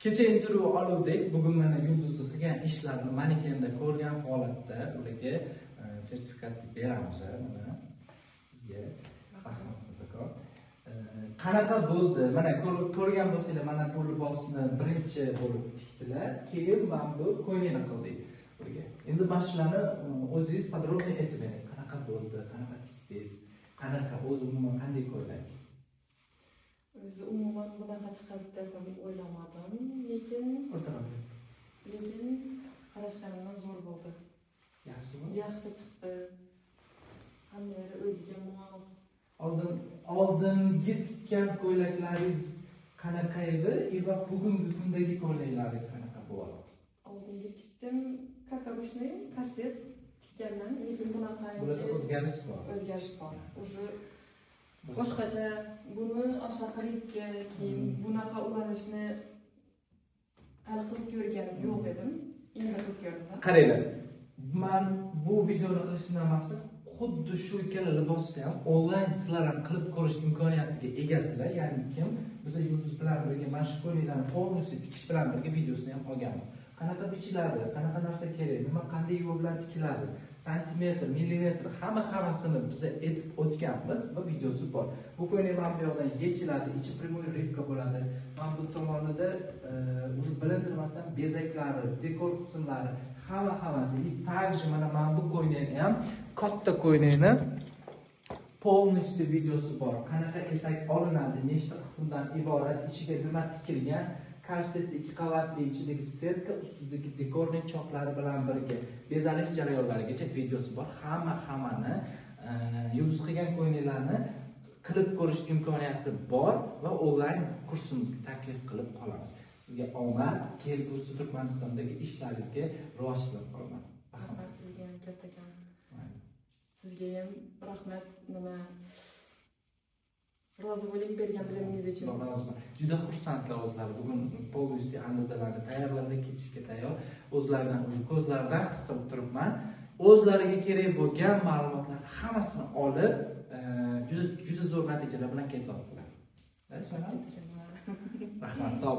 Kecha intervyu oluvdik. Bugun mana Yulduzning qilgan ishlarini manekenda ko'rgan holatda ularga sertifikat beramiz. Mana sizga rahmat kattakon. Qanaqa bo'ldi? Mana ko'rgan bo'lsanglar, mana bu libosni birinchi bo'lib tikdilar, keyin mana bu ko'ylakni qildik birga. Endi mana shularni o'zingiz podrobniy aytib bering. Qanaqa bo'ldi? Qanaqa tikdingiz? Qanaqa o'zi umuman qanday ko'ylak? O'zi umuman bunaqa chiqadi deb o'ylamadim, lekin qarashganimdan zo'r bo'ldi. Yaxshimi? Yaxshi chiqdi. Hammalari o'ziga mos. Oldingi tikkan ko'ylaklaringiz qanaqa edi va bugungi kundagi ko'ylaklaringiz qanaqa bo'lyapti? Oldingi tikdim, как обычный korset tikkanman, lekin bunaqa o'zgarish bor. O'zgarish bor. Уже boshqacha buni oshaqalikka keyin bunaqa ulanishni hali qilib ko'rgan yo'q edim. Endi qilib ko'rdim. Qaranglar. Men bu videoni qilishimdan maqsad xuddi shu ikkala libosni ham onlayn sizlar ham qilib ko'rish imkoniyatiga egasizlar. Ya'ni kim biz Yulduz bilan birga mana shu ko'ylaklarni polностью tikish bilan birga videosini ham olganmiz. Qanaqa bichiladi, qanaqa narsa kerak, nima qanday yo'l bilan tikiladi, santimetr, millimetr hammasini biz aytib o'tganmiz va videosi bor. Bu ko'ylak mana bu yoqdan yechiladi, ichi prямой ribka bo'ladi. Mana bu tomonida уже bilintirmasdan bezaklari, dekor qismlari hammasi. Также mana bu ko'ylakni ham katta ko'ylakni polностью videosi bor. Qanaqa etak olinadi, nechta qismdan iborat, ichiga nima tikilgan, korset 2 qavatli ichidagi setka, ustidagi dekorning choqlari bilan birga bezalish jarayonlarigacha videosi bor. Hammani Yulduz qilgan ko'ylaklarni qilib ko'rish imkoniyati bor va onlayn kursimizga taklif qilib qolamiz. Sizga omad, kelgusi Turkmanistondagi ishlaringizga rivojlanib qolaman. Rahmat sizga ham kattakon. Sizga ham rahmat, nima rozi bo'ling bergan biliminiz uchun. Juda xursandlar o'zlari. Bugun polностью andozalarni tayyorladik, ketishga tayyor. O'zlaridan уже ko'zlaridan his qilib turibman. O'zlariga kerak bo'lgan ma'lumotlar hammasini olib, juda zo'r natijalar bilan ketyaptilar. Rahmat, sog'